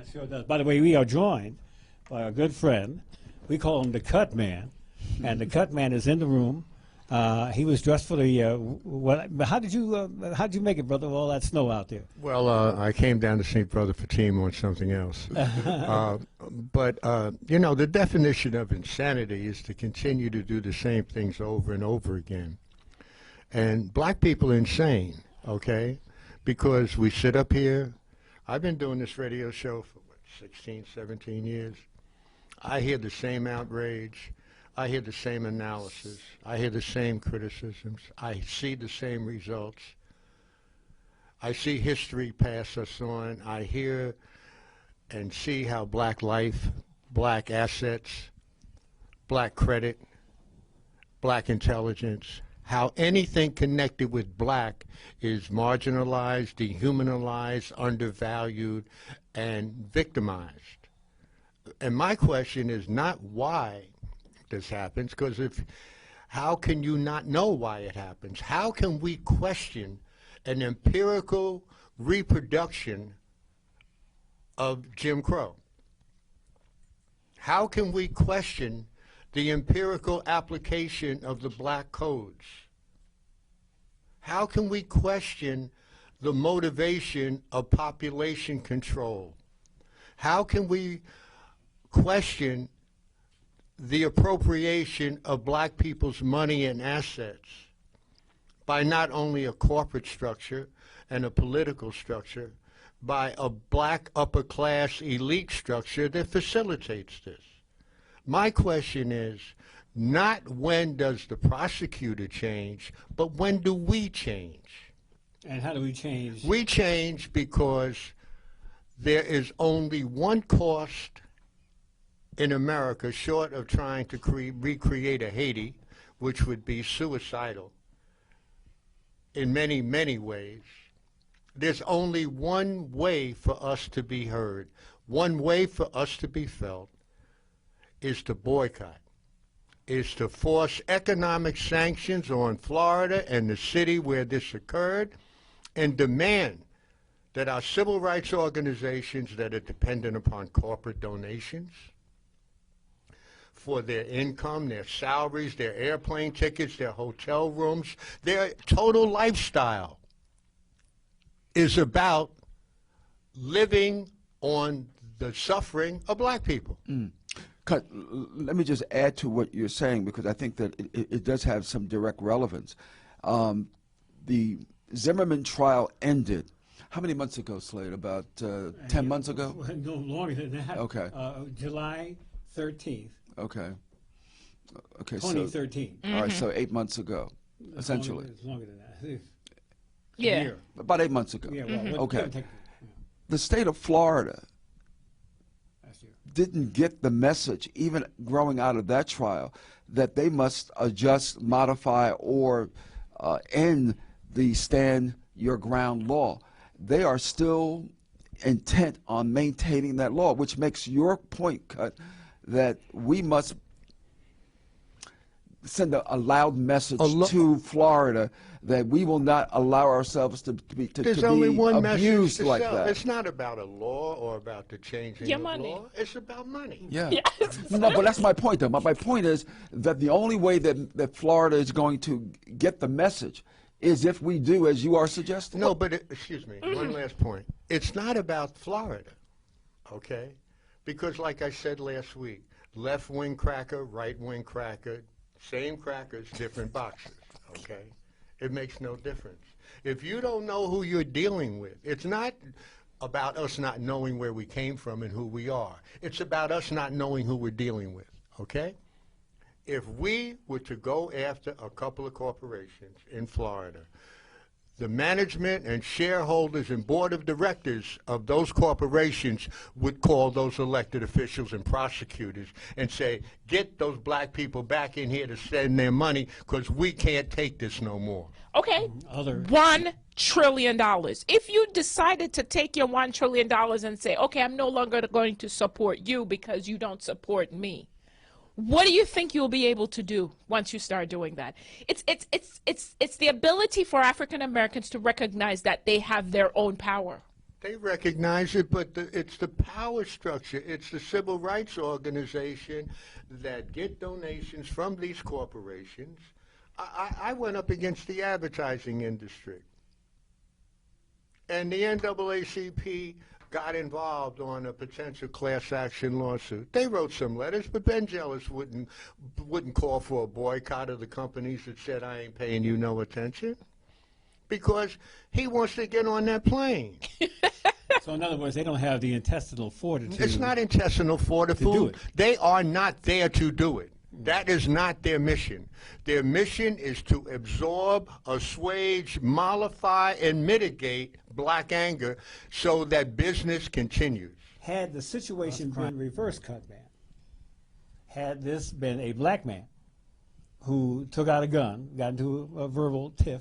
That sure does. By the way, we are joined by a good friend. We call him the Cut Man, and the Cut Man is in the room. He was dressed for the. How did you make it, brother? With all that snow out there. Well, I came down to St. Brother Fatima on something else. But you know, the definition of insanity is to continue to do the same things over and over again. And black people are insane, okay? Because we sit up here. I've been doing this radio show for, what, 16, 17 years. I hear the same outrage. I hear the same analysis. I hear the same criticisms. I see the same results. I see history pass us on. I hear and see how black life, black assets, black credit, black intelligence, how anything connected with black is marginalized, dehumanized, undervalued, and victimized. And my question is not why this happens, because how can you not know why it happens? How can we question an empirical reproduction of Jim Crow? How can we question the empirical application of the black codes? How can we question the motivation of population control? How can we question the appropriation of black people's money and assets by not only a corporate structure and a political structure, by a black upper class elite structure that facilitates this? My question is not when does the prosecutor change, but when do we change? And how do we change? We change because there is only one cost in America, short of trying to recreate a Haiti, which would be suicidal in many, many ways. There's only one way for us to be heard, one way for us to be felt, is to boycott, is to force economic sanctions on Florida and the city where this occurred, and demand that our civil rights organizations that are dependent upon corporate donations for their income, their salaries, their airplane tickets, their hotel rooms, their total lifestyle is about living on the suffering of black people. Let me just add to what you're saying, because I think that it does have some direct relevance. The Zimmerman trial ended, how many months ago, Slade? About 10 months ago? No, longer than that. Okay. July 13th. Okay. Okay. 2013. So, all right, so 8 months ago, essentially. It's longer than that. Yeah. About 8 months ago. Yeah, well, okay. The state of Florida didn't get the message, even growing out of that trial, that they must adjust, modify, or end the stand your ground law. They are still intent on maintaining that law, which makes your point, Cut, that we must send a loud message to Florida that we will not allow ourselves to be abused like that. It's not about a law or about the changing of law. It's about money. Yeah. No, but that's my point, though. My point is that the only way that Florida is going to get the message is if we do as you are suggesting. No, but excuse me, one last point. It's not about Florida, okay? Because like I said last week, left-wing cracker, right-wing cracker, same crackers, different boxes, okay? It makes no difference. If you don't know who you're dealing with, it's not about us not knowing where we came from and who we are. It's about us not knowing who we're dealing with, okay? If we were to go after a couple of corporations in Florida, the management and shareholders and board of directors of those corporations would call those elected officials and prosecutors and say, get those black people back in here to spend their money because we can't take this no more. Okay, $1 trillion. If you decided to take your $1 trillion and say, okay, I'm no longer going to support you because you don't support me, what do you think you'll be able to do once you start doing that? It's the ability for African Americans to recognize that they have their own power. They recognize it, but it's the power structure. It's the civil rights organization that get donations from these corporations. I went up against the advertising industry. And the NAACP got involved on a potential class action lawsuit. They wrote some letters, but Ben Jealous wouldn't call for a boycott of the companies that said, I ain't paying you no attention, because he wants to get on that plane. So in other words, they don't have the intestinal fortitude. It's not intestinal fortitude. They are not there to do it. That is not their mission. Their mission is to absorb, assuage, mollify, and mitigate black anger so that business continues. Had the situation been reversed, Cutman, had this been a black man who took out a gun, got into a verbal tiff,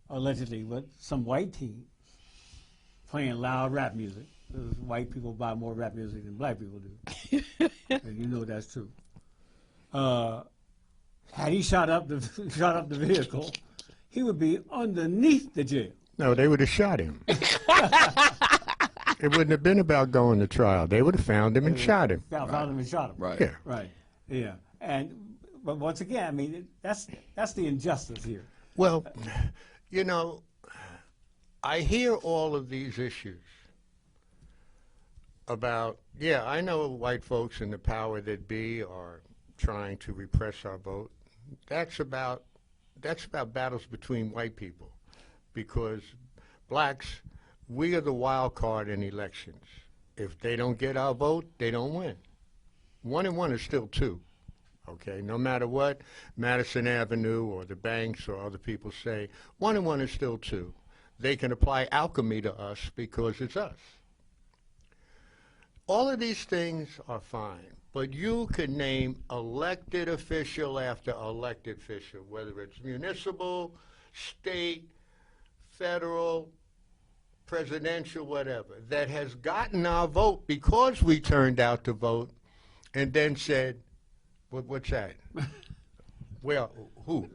allegedly with some white teen, playing loud rap music. White people buy more rap music than black people do. And you know that's true. Had he shot up the vehicle, he would be underneath the jail. No, they would have shot him. It wouldn't have been about going to trial. They would have found him and shot him. Found him and shot him. Right. Yeah. Right. Yeah. But once again, I mean, that's the injustice here. Well, you know, I hear all of these issues about, yeah, I know white folks in the power that be are trying to repress our vote. That's about battles between white people, because blacks, we are the wild card in elections. If they don't get our vote, they don't win. 1 and 1 is still 2. Okay, no matter what Madison Avenue or the banks or other people say, 1 and 1 is still 2. They can apply alchemy to us because it's us. All of these things are fine, but you could name elected official after elected official, whether it's municipal, state, federal, presidential, whatever, that has gotten our vote because we turned out to vote and then said, what's that? Well, who?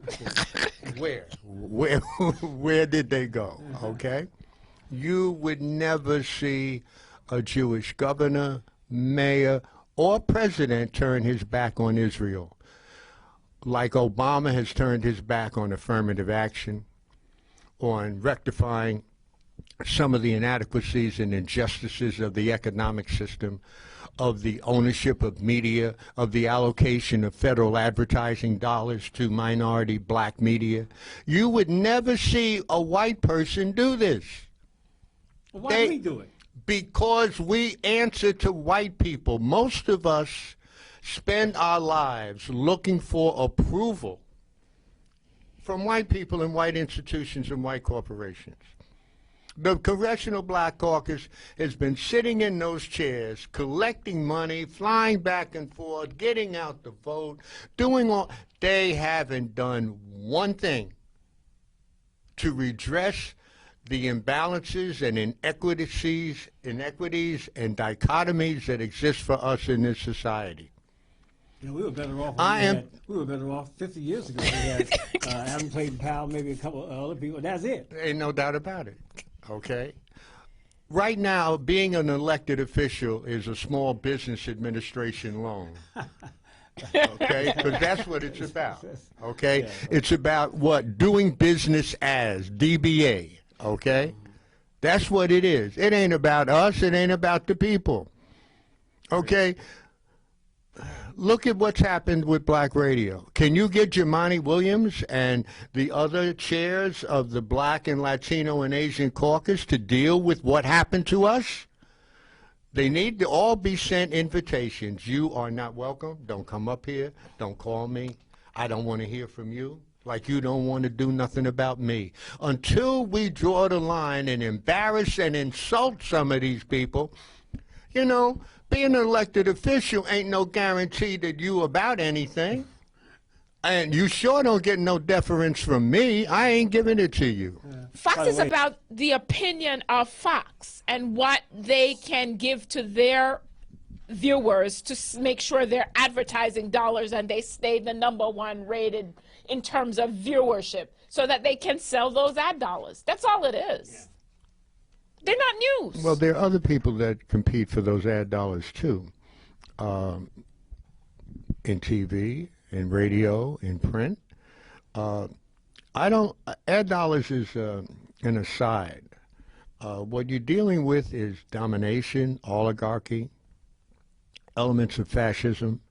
Where did they go? Okay? You would never see a Jewish governor, mayor, or president turn his back on Israel, like Obama has turned his back on affirmative action, on rectifying some of the inadequacies and injustices of the economic system, of the ownership of media, of the allocation of federal advertising dollars to minority black media. You would never see a white person do this. Well, why do we do it? Because we answer to white people. Most of us spend our lives looking for approval from white people and white institutions and white corporations. The Congressional Black Caucus has been sitting in those chairs, collecting money, flying back and forth, getting out the vote, doing all. They haven't done one thing to redress the imbalances and inequities and dichotomies that exist for us in this society. You know, we were better off. We were better off 50 years ago. We had Adam Clayton Powell, maybe a couple of other people. That's it. Ain't no doubt about it. Okay. Right now, being an elected official is a small business administration loan. Okay, because that's what it's about. Okay, yeah. It's about what? Doing business as DBA. Okay, that's what it is. It ain't about us. It ain't about the people. Okay. Look at what's happened with black radio. Can you get Jumaane Williams and the other chairs of the Black and Latino and Asian caucus to deal with what happened to us? They need to all be sent invitations. You are not welcome. Don't come up here. Don't call me. I don't want to hear from you. Like you don't want to do nothing about me. Until we draw the line and embarrass and insult some of these people, you know, being an elected official ain't no guarantee that you about anything. And you sure don't get no deference from me. I ain't giving it to you. Fox is about the opinion of Fox and what they can give to their viewers to make sure they're advertising dollars and they stay the #1 rated in terms of viewership so that they can sell those ad dollars. That's all it is. They're not news. Well, there are other people that compete for those ad dollars too, in TV, in radio, in print. I don't. Ad dollars is an aside. What you're dealing with is domination, oligarchy, elements of fascism.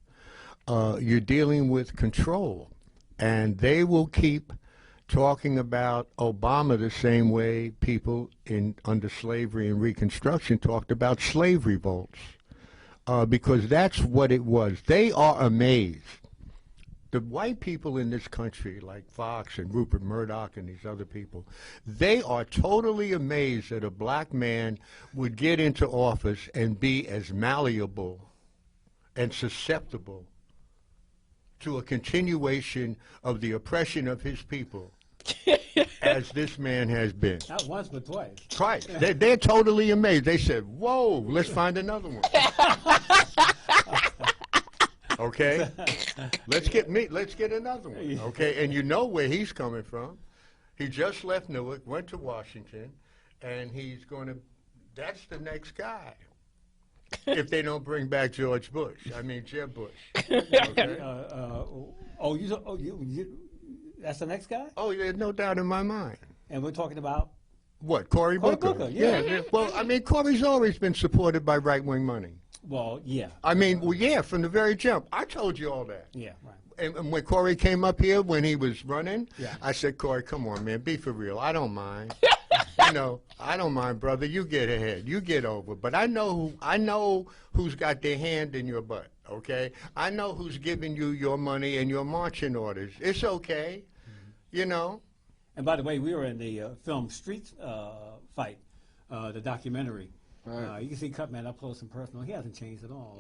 You're dealing with control, and they will keep talking about Obama the same way people under slavery and Reconstruction talked about slave revolts, because that's what it was. They are amazed. The white people in this country, like Fox and Rupert Murdoch and these other people, they are totally amazed that a black man would get into office and be as malleable and susceptible to a continuation of the oppression of his people as this man has been. Not once, but twice. Twice. They're totally amazed. They said, whoa, let's find another one. Okay? Let's get another one. Okay? And you know where he's coming from. He just left Newark, went to Washington, and he's going to, that's the next guy. If they don't bring back George Bush. I mean, Jeb Bush. Okay? That's the next guy? Oh, there's no doubt in my mind. And we're talking about? What, Cory Booker? Yeah. Well, I mean, Cory's always been supported by right-wing money. Well, yeah. I mean, well, yeah, from the very jump. I told you all that. Yeah, right. And when Cory came up here, when he was running, yeah. I said, Cory, come on, man, be for real. I don't mind. You know, I don't mind, brother. You get ahead. You get over. But I know who's got their hand in your butt, okay? I know who's giving you your money and your marching orders. It's okay, you know. And by the way, we were in the film Street Fight, the documentary. Right. You can see Cutman up close and personal. He hasn't changed at all.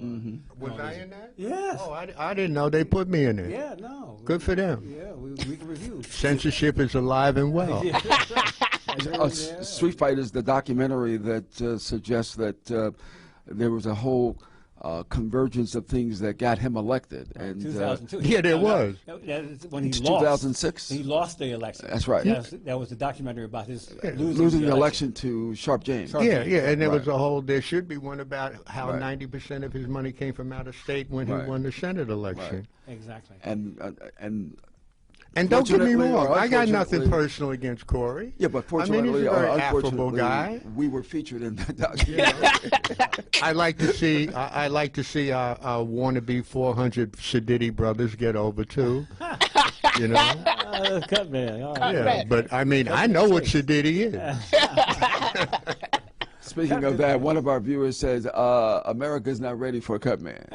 Was I in that? Yes. Oh, I didn't know they put me in there. Yeah, no. Good for them. Yeah, we can review. Censorship is alive and well. Street Fight is the documentary that suggests that there was a whole convergence of things that got him elected. And 2002. Yeah, there was. That's when he it's lost. 2006. He lost the election. That's right. That was the documentary about his losing the election to Sharp James. Yeah, and there was Right. a whole, there should be one about how Right. 90% of his money came from out of state when Right. he won the Senate election. Exactly. And don't get me Fortunately wrong, or I got nothing unfortunately- personal against Cory. Yeah, but I mean, fortunately he's a or very affable unfortunately, guy. we were featured in that documentary. I like to see our wannabe 400 Sediti brothers get over too. You know. Cutman. All right. Yeah, but I mean, I know what Sediti is. Speaking of that, one of our viewers says, America's not ready for Cutman.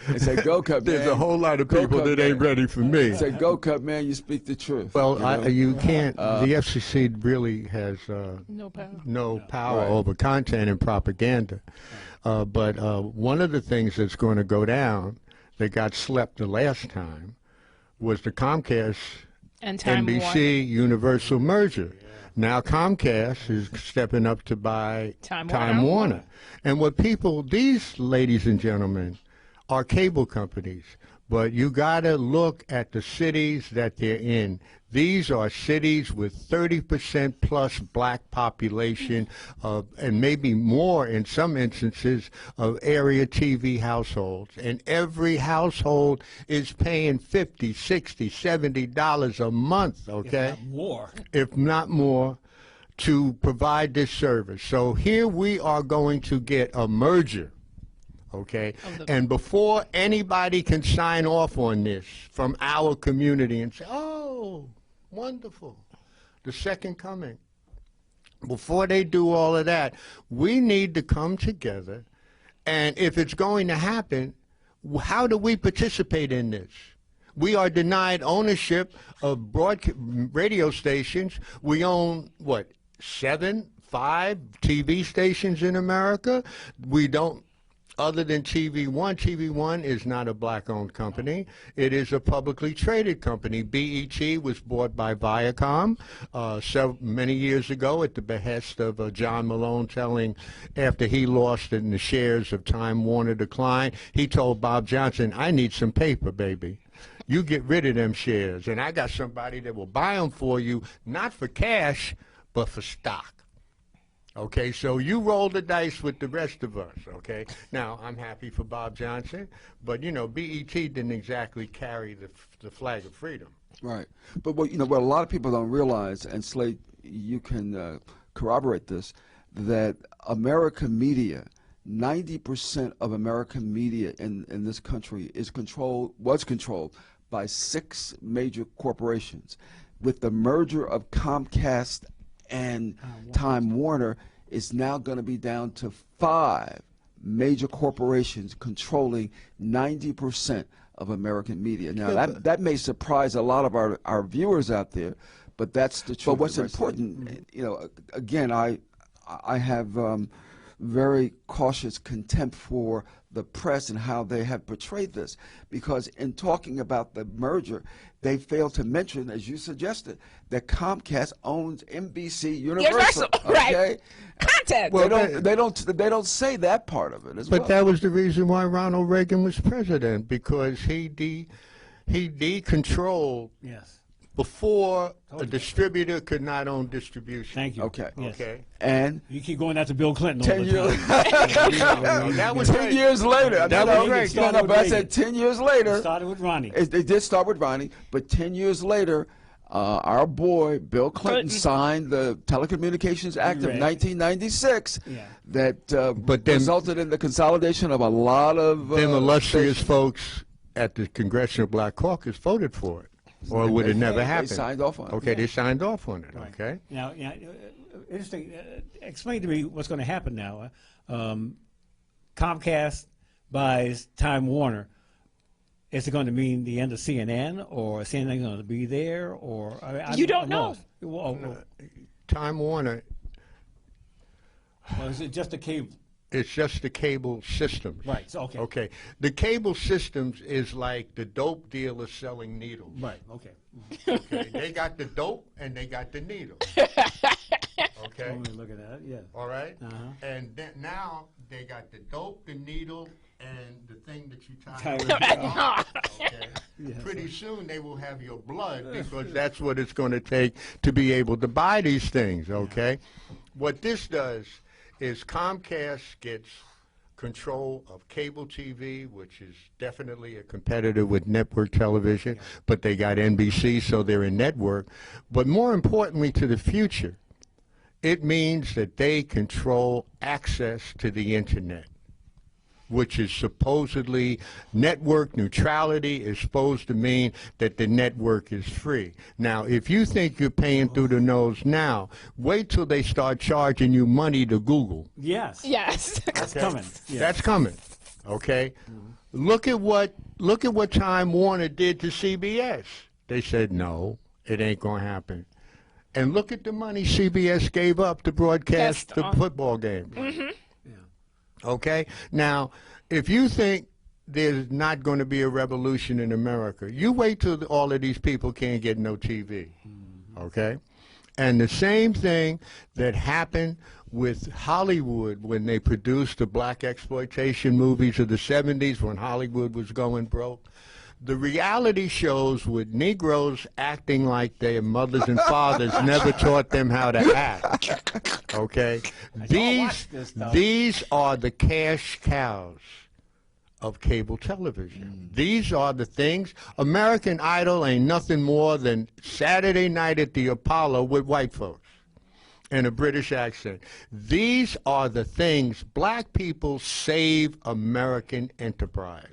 They say, go Cutman. There's a whole lot of Go people that ain't Cutman. ready for me. They say, go Cutman, you speak the truth. Well, know? you can't. The FCC really has No power. no power Right. over content and propaganda. But one of the things that's going to go down that got slept the last time was the Comcast And Time Warner. NBC Universal merger. Now Comcast is stepping up to buy Time Warner. And what people, these ladies and gentlemen, are cable companies. But you got to look at the cities that they're in. These are cities with 30% plus black population and maybe more in some instances of area TV households. And every household is paying $50, $60, $70 a month, okay? If not more. If not more, to provide this service. So here we are going to get a merger. Okay, and before anybody can sign off on this from our community and say, oh, wonderful, the second coming, before they do all of that, we need to come together, and if it's going to happen, how do we participate in this? We are denied ownership of radio stations. We own, what, 5 TV stations in America? We don't. Other than TV1 is not a black-owned company. It is a publicly traded company. BET was bought by Viacom many years ago at the behest of John Malone telling, after he lost and the shares of Time Warner declined, he told Bob Johnson, I need some paper, baby. You get rid of them shares, and I got somebody that will buy them for you, not for cash, but for stock. Okay, so you roll the dice with the rest of us, okay? Now, I'm happy for Bob Johnson, but, you know, BET didn't exactly carry the flag of freedom. Right. But what a lot of people don't realize, and Slade, you can corroborate this, that American media, 90% of American media in this country was controlled by 6 major corporations. With the merger of Comcast and Time Warner, is now going to be down to 5 major corporations controlling 90% of American media. Now, that may surprise a lot of our viewers out there, but that's the truth. But what's important, again, I have very cautious contempt for the press and how they have portrayed this, because in talking about the merger, they failed to mention, as you suggested, that Comcast owns NBC Universal. Right. Okay? Content. Well, they don't say that part of it as well. But that was the reason why Ronald Reagan was president, because he decontrolled Yes. before a distributor could not own distribution. Thank you. Okay. Yes. Okay. And You keep going after Bill Clinton 10 all the years, time. That was 10 years later. That was great. No, but I said 10 years later. It started with Ronnie. It did start with Ronnie, but 10 years later, our boy Bill Clinton signed the Telecommunications Act of Right. 1996 Yeah. that But then- resulted in the consolidation of a lot of Them illustrious stations. folks at the Congressional Black Caucus voted for it, or it would have never happened. They signed off on it. Okay, they signed off on it, Right. okay? Now, interesting. Explain to me what's going to happen now. Comcast buys Time Warner. Is it going to mean the end of CNN, or CNN going to be there, or You don't know. lost. Well, Time Warner, is it just a cable? it's just the cable systems. Right. So, okay. Okay. The cable systems is like the dope dealer selling needles. Right. Okay. Okay. They got the dope and they got the needle. Okay. Let me look at that. Yeah. All right. Uh-huh. And then now they got the dope, the needle, and the thing that you tie. Tie around it. your arm. Okay. Yes. Pretty soon they will have your blood, because that's what it's going to take to be able to buy these things. Okay. What this does is Comcast gets control of cable TV, which is definitely a competitor with network television, but they got NBC, so they're in network. But more importantly to the future, it means that they control access to the internet, which is supposedly network neutrality, is supposed to mean that the network is free. Now, if you think you're paying through the nose now, wait till they start charging you money to Google. Yes. Yes. That's coming. Yeah. That's coming. Okay? Look at what Time Warner did to CBS. They said, no, it ain't going to happen. And look at the money CBS gave up to broadcast the football games. Okay? Now, if you think there's not going to be a revolution in America, you wait till all of these people can't get no TV. Okay? And the same thing that happened with Hollywood when they produced the black exploitation movies of the 70s, when Hollywood was going broke. The reality shows with Negroes acting like their mothers and fathers never taught them how to act. Okay? These are the cash cows of cable television. These are the things. American Idol ain't nothing more than Saturday night at the Apollo with white folks and a British accent. These are the things. Black people save American enterprise.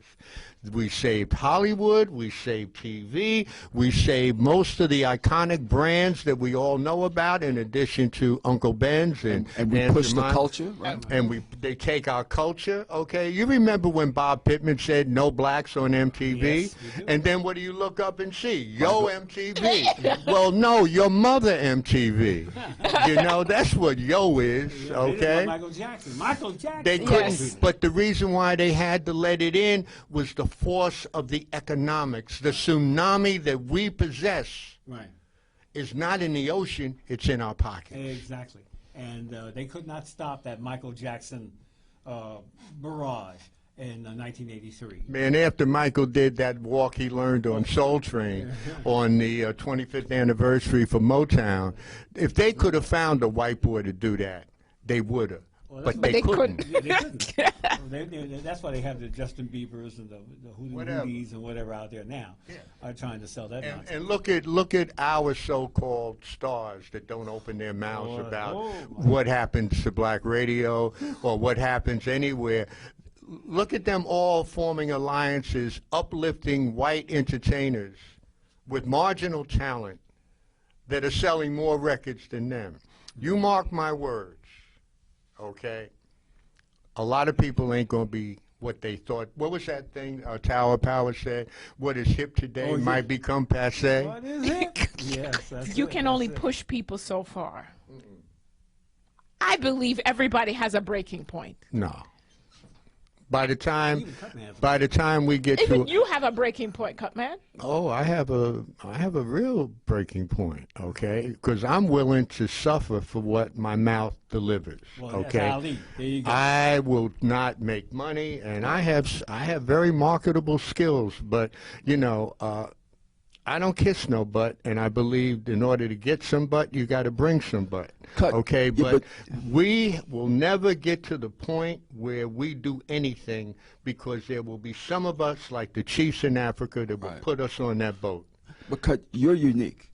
We saved Hollywood, we saved TV, we saved most of the iconic brands that we all know about, in addition to Uncle Ben's and we Aunt push the Jemima. culture, right? And they take our culture, okay? You remember when Bob Pittman said no blacks on MTV? Yes, we do. And then what do you look up and see? Yo, MTV. Well, no, your mother MTV. You know, that's what yo is, They didn't okay? want Michael Jackson. Michael Jackson. They couldn't, Yes. but the reason why they had to let it in was the force of the economics. The tsunami that we possess Right. is not in the ocean, it's in our pockets. Exactly. And they could not stop that Michael Jackson barrage in 1983. Man, after Michael did that walk he learned on Soul Train on the 25th anniversary for Motown, if they could have found a white boy to do that, they would have. Well, But But they they couldn't. Yeah, they couldn't. Well, that's why they have the Justin Biebers and the Whatever. Hooties and whatever out there now are trying to sell that nonsense. And look at our so-called stars that don't open their mouths Lord. about Oh, what happens to black radio or what happens anywhere. Look at them all forming alliances, uplifting white entertainers with marginal talent that are selling more records than them. You mark my words. Okay, a lot of people ain't gonna be what they thought. What was that thing Tower Power said? What is hip today might become passe. What is it? Yes, that's You it, can that's only it. push people so far. I believe everybody has a breaking point. No. By the time, Even Cutman has- by the time we get Even to, you have a breaking point, Cutman. oh, I have a real breaking point. Okay, because I'm willing to suffer for what my mouth delivers. Well, Okay. that's Ali. There you go. I will not make money, and I have very marketable skills, but you know, I don't kiss no butt, and I believe in order to get some butt, you got to bring some butt. Cut. Okay, Yeah, but we will never get to the point where we do anything because there will be some of us, like the chiefs in Africa, that will Right. put us on that boat. Because you're unique,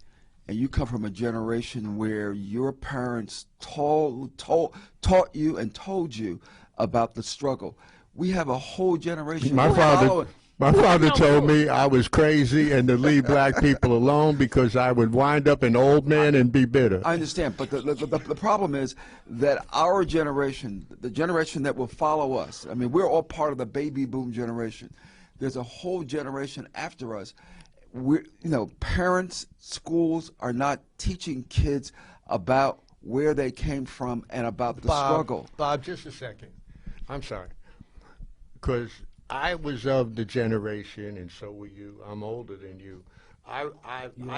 and you come from a generation where your parents taught you and told you about the struggle. We have a whole generation. My who father, follow- my father No, told no. me I was crazy and to leave black people alone because I would wind up an old man and be bitter. I understand, but the problem is that our generation, the generation that will follow us, I mean, we're all part of the baby boom generation. There's a whole generation after us. Parents, schools are not teaching kids about where they came from and about the struggle. Bob, just a second. I'm sorry. Because I was of the generation, and so were you. I'm older than you. I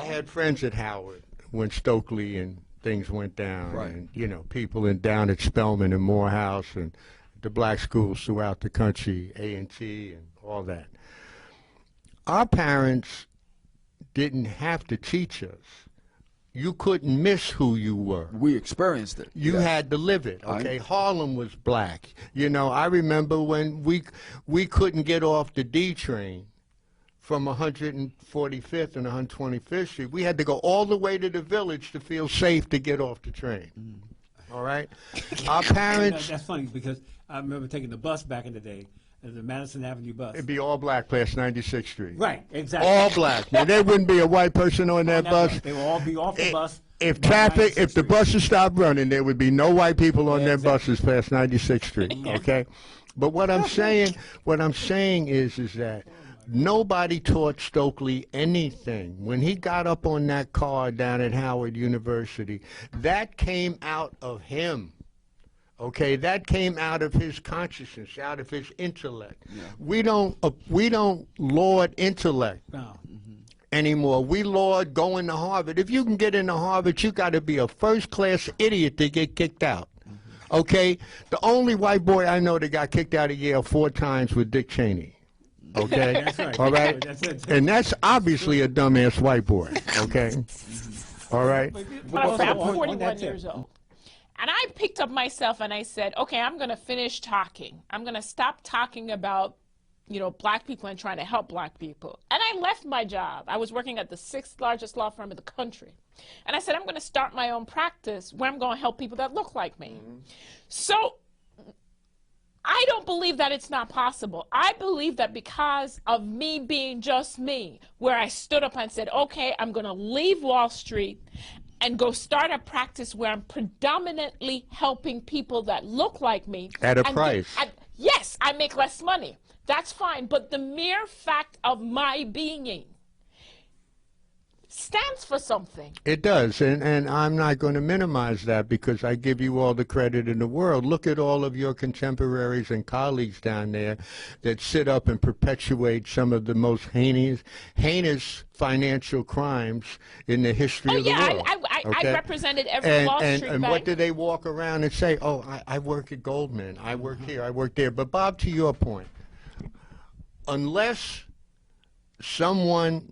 had friends at Howard when Stokely and things went down. Right. And, people down at Spelman and Morehouse and the black schools throughout the country, A&T and all that. Our parents didn't have to teach us. You couldn't miss who you were. We experienced it. You Yes. had to live it, okay? Harlem was black. I remember when we couldn't get off the D train from 145th and 125th Street. We had to go all the way to the Village to feel safe to get off the train. All right? Our parents, That's funny because I remember taking the bus back in the day, the Madison Avenue bus. it'd be all black past 96th Street. Right, exactly. All black. Now, there wouldn't be a white person on that bus. They will all be off the bus. If by traffic, 96th if the Street. buses stopped running, there would be no white people on Yeah, their exactly. buses past 96th Street. Okay, but what I'm saying is that nobody taught Stokely anything. When he got up on that car down at Howard University, that came out of him. Okay, that came out of his consciousness, out of his intellect. Yeah. We don't laud intellect No. anymore. We laud going to Harvard. If you can get into Harvard, you got to be a first-class idiot to get kicked out. Okay? The only white boy I know that got kicked out of Yale 4 times was Dick Cheney. Okay? That's right. All right? That's it. And that's obviously a dumbass white boy. Okay? All right? Well, I'm on 41 that tip. years old. And I picked up myself and I said, okay, I'm going to finish talking. I'm going to stop talking about, black people and trying to help black people. And I left my job. I was working at the 6th largest law firm in the country. And I said, I'm going to start my own practice where I'm going to help people that look like me. So I don't believe that it's not possible. I believe that because of me being just me, where I stood up and said, okay, I'm going to leave Wall Street and go start a practice where I'm predominantly helping people that look like me. At a And price. Yes, I make less money. That's fine. But the mere fact of my being stands for something. It does, and I'm not going to minimize that because I give you all the credit in the world. Look at all of your contemporaries and colleagues down there that sit up and perpetuate some of the most heinous financial crimes in the history of the world. I Okay? represented every Wall Street and bank. what do they walk around and say? Oh, I work at Goldman. I work here. I work there. But Bob, to your point, unless someone,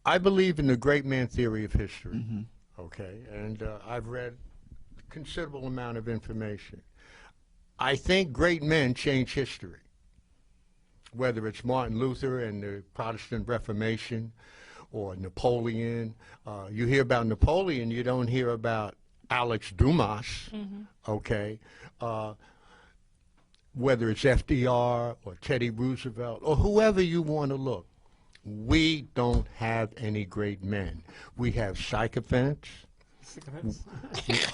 I believe in the great man theory of history, okay, and I've read considerable amount of information. I think great men change history, whether it's Martin Luther and the Protestant Reformation or Napoleon. You hear about Napoleon, you don't hear about Alex Dumas, okay? Whether it's FDR or Teddy Roosevelt or whoever you want to look. We don't have any great men. We have sycophants.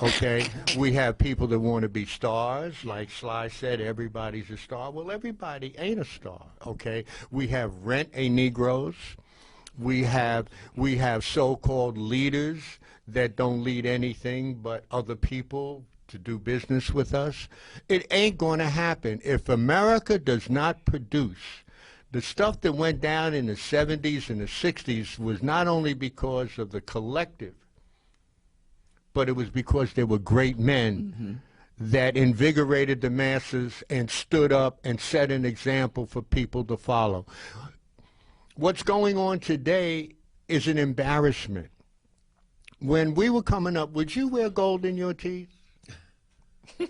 Okay, we have people that want to be stars. Like Sly said, everybody's a star. Well, everybody ain't a star. Okay, we have rent-a-Negroes. We have so-called leaders that don't lead anything but other people to do business with us. It ain't going to happen if America does not produce. The stuff that went down in the 70s and the 60s was not only because of the collective, but it was because there were great men that invigorated the masses and stood up and set an example for people to follow. What's going on today is an embarrassment. When we were coming up, would you wear gold in your teeth? I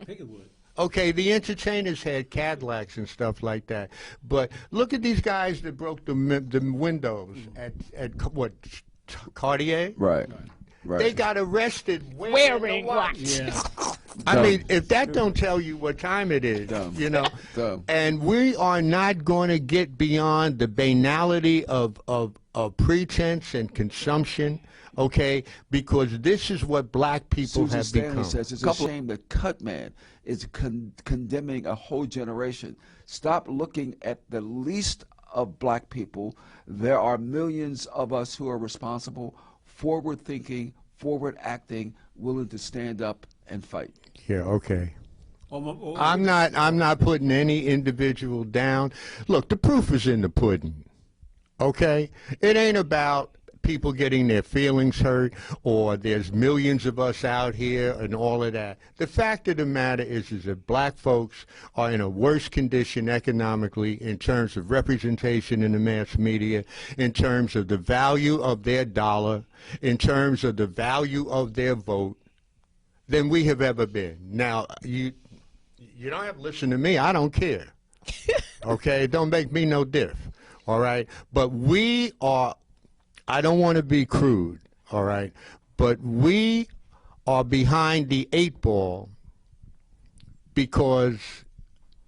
think it would. Okay, the entertainers had Cadillacs and stuff like that. But look at these guys that broke the windows at what, Cartier? Right. They got arrested Wearing watch. Yeah. I mean, if that don't tell you what time it is, you know. And we are not going to get beyond the banality of pretense and consumption, okay? Because this is what black people Susan have Stanley become. says it's a shame that Cutman is condemning a whole generation. Stop looking at the least of black people. There are millions of us who are responsible, forward-thinking, forward-acting, willing to stand up and fight. Yeah, okay. I'm not putting any individual down. Look, the proof is in the pudding, okay? It ain't about people getting their feelings hurt or there's millions of us out here and all of that. The fact of the matter is that black folks are in a worse condition economically in terms of representation in the mass media, in terms of the value of their dollar, in terms of the value of their vote, than we have ever been. Now, you don't have to listen to me. I don't care. Okay? It don't make me no diff. All right? But we are, I don't want to be crude, all right? But we are behind the 8 ball because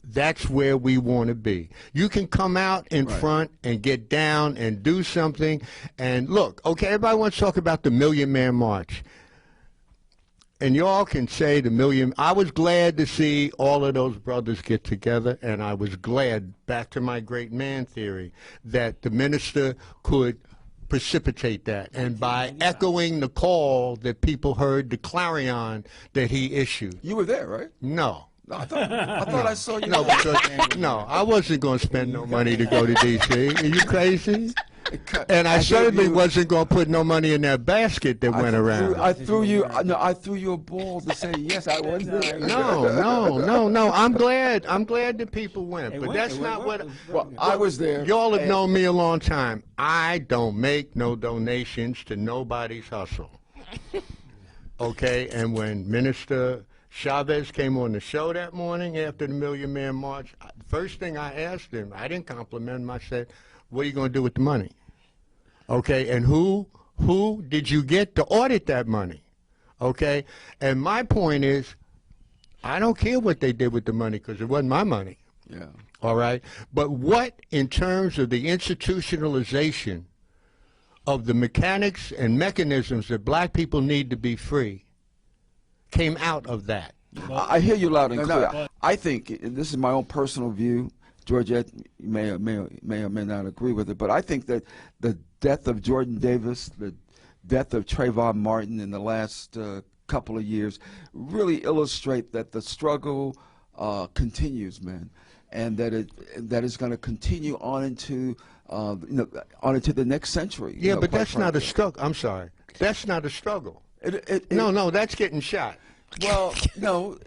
that's where we want to be. You can come out in front and get down and do something. And look, okay, everybody wants to talk about the Million Man March. And y'all can say the million. I was glad to see all of those brothers get together, and I was glad, back to my great man theory, that the minister could precipitate that. And by echoing the call that people heard, the clarion that he issued. You were there, right? No. No, I thought I saw you. No, because, no, I wasn't going to spend no money to go to D.C. Are you crazy? And I certainly wasn't going to put no money in that basket that went around. I threw you a ball to say yes. I was there. No. I'm glad that people went, but that's not what. Well, I was there. Y'all have known me a long time. I don't make no donations to nobody's hustle. Okay, and when Minister Chavez came on the show that morning after the Million Man March, the first thing I asked him, I didn't compliment him. I said, "What are you going to do with the money?" Okay, and who did you get to audit that money? Okay, and my point is, I don't care what they did with the money because it wasn't my money. Yeah. All right, but what in terms of the institutionalization of the mechanics and mechanisms that black people need to be free came out of that? I hear you loud and clear. I think, and this is my own personal view, Georgette may or may not agree with it, but I think that the death of Jordan Davis, the death of Trayvon Martin in the last couple of years really illustrate that the struggle continues, man, and that it's going to continue on into on into the next century. Yeah, but that's not a struggle. I'm sorry, that's not a struggle. No, that's getting shot. Well, no.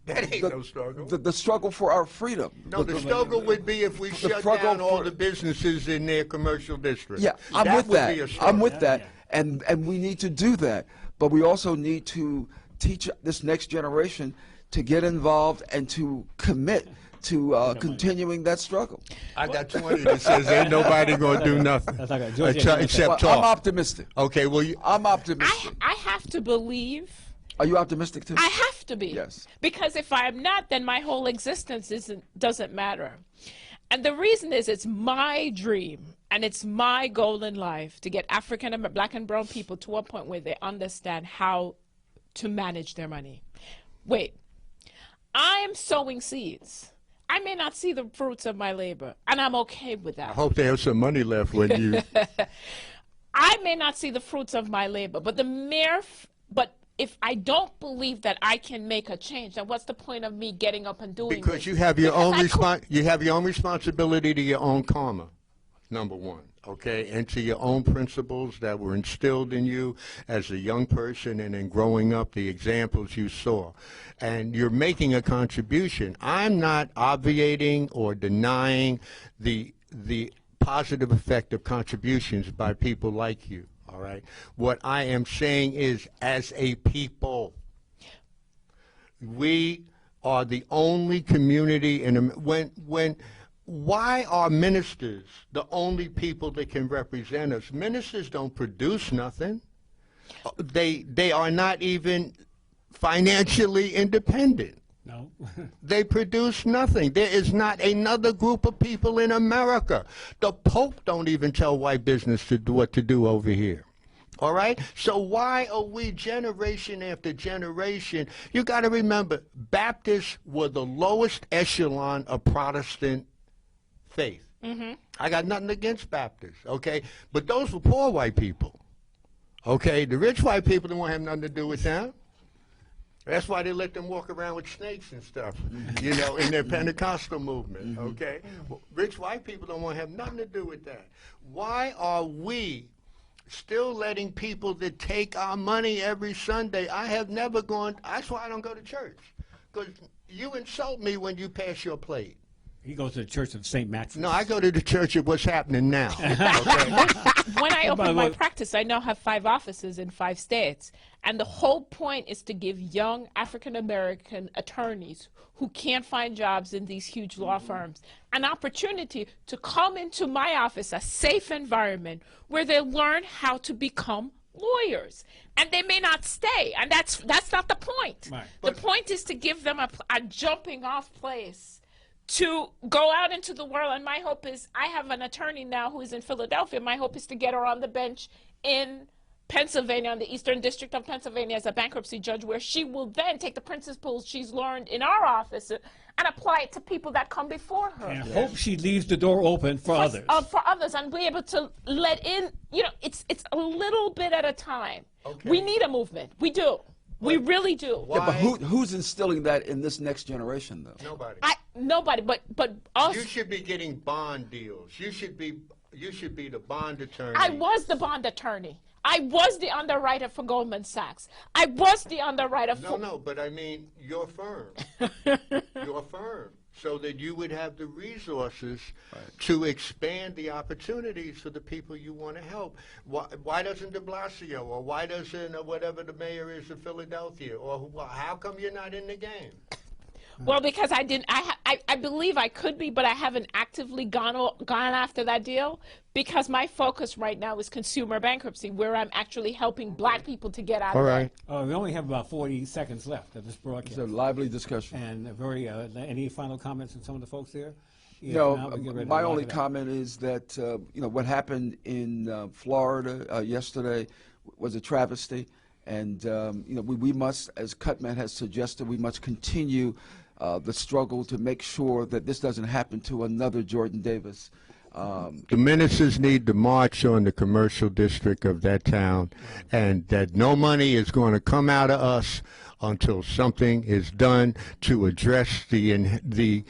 That ain't no struggle. The struggle for our freedom. No, the struggle would be if we shut down all the businesses in their commercial district. Yeah, I'm with that. I'm with that, and we need to do that. But we also need to teach this next generation to get involved and to commit to continuing that struggle. I got 20 that says ain't nobody going to do nothing That's like a except Well, talk. I'm optimistic. Okay, well, I'm optimistic. I have to believe. Are you optimistic too? I have to be. Yes. Because if I'm not, then my whole existence doesn't matter. And the reason is it's my dream and it's my goal in life to get African and black and brown people to a point where they understand how to manage their money. Wait, I am sowing seeds. I may not see the fruits of my labor, and I'm okay with that. I hope they have some money left when you. I may not see the fruits of my labor, but but if I don't believe that I can make a change, then what's the point of me getting up and doing Because this? you have your own Because you have your own responsibility to your own karma, number one, okay, and to your own principles that were instilled in you as a young person and in growing up, the examples you saw, and you're making a contribution. I'm not obviating or denying the positive effect of contributions by people like you. All right. What I am saying is, as a people, we are the only community why are ministers the only people that can represent us? Ministers don't produce nothing. They are not even financially independent. No. They produce nothing. There is not another group of people in America. The Pope don't even tell white business to do what to do over here. All right? So why are we generation after generation? You got to remember, Baptists were the lowest echelon of Protestant faith. Mm-hmm. I got nothing against Baptists, okay? But those were poor white people. Okay? The rich white people don't want to have nothing to do with them. That's why they let them walk around with snakes and stuff, you know, in their Pentecostal movement, okay? Well, rich white people don't want to have nothing to do with that. Why are we still letting people that take our money every Sunday? I have never gone, that's why I don't go to church, because you insult me when you pass your plate. He goes to the Church of St. Matthew. No, I go to the church of what's happening now, okay? When I by opened the my way- practice, I now have 5 offices in 5 states. And the whole point is to give young African-American attorneys who can't find jobs in these huge law firms an opportunity to come into my office, a safe environment where they learn how to become lawyers. And they may not stay, and that's not the point. Right. The point is to give them a jumping off place to go out into the world. And my hope is, I have an attorney now who is in Philadelphia. My hope is to get her on the bench in Pennsylvania, on the Eastern District of Pennsylvania, as a bankruptcy judge, where she will then take the principles she's learned in our office and apply it to people that come before her. And hope she leaves the door open for others. For others, and be able to let in, you know, it's a little bit at a time. Okay. We need a movement. We do. We really do. Yeah, but who's instilling that in this next generation, though? Nobody. Nobody, but us. You should be getting bond deals. You should be the bond attorney. I was the bond attorney. I was the underwriter for Goldman Sachs. I was the underwriter for... No, but I mean your firm. Your firm. So that you would have the resources to expand the opportunities for the people you want to help. Why doesn't de Blasio, or why doesn't whatever the mayor is of Philadelphia, or how come you're not in the game? Well, because I didn't. I believe I could be, but I haven't actively gone after that deal because my focus right now is consumer bankruptcy, where I'm actually helping black people to get out All of right. it. We only have about 40 seconds left of this It's broadcast. a lively discussion. And any final comments from some of the folks there? Yeah, No, now we get ready to my wrap only it up. comment is that what happened in Florida yesterday was a travesty, and we must, as Cutman has suggested, we must continue the struggle to make sure that this doesn't happen to another Jordan Davis. The ministers need to march on the commercial district of that town, and that no money is going to come out of us until something is done to address the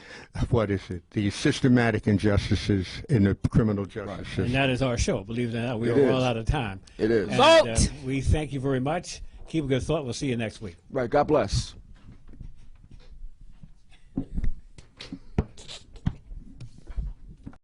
systematic injustices in the criminal justice And system. that is our show. Believe it or not, we It are well is. out of time. It is. And, Vote! we thank you very much. Keep a good thought. We'll see you next week. Right. God bless.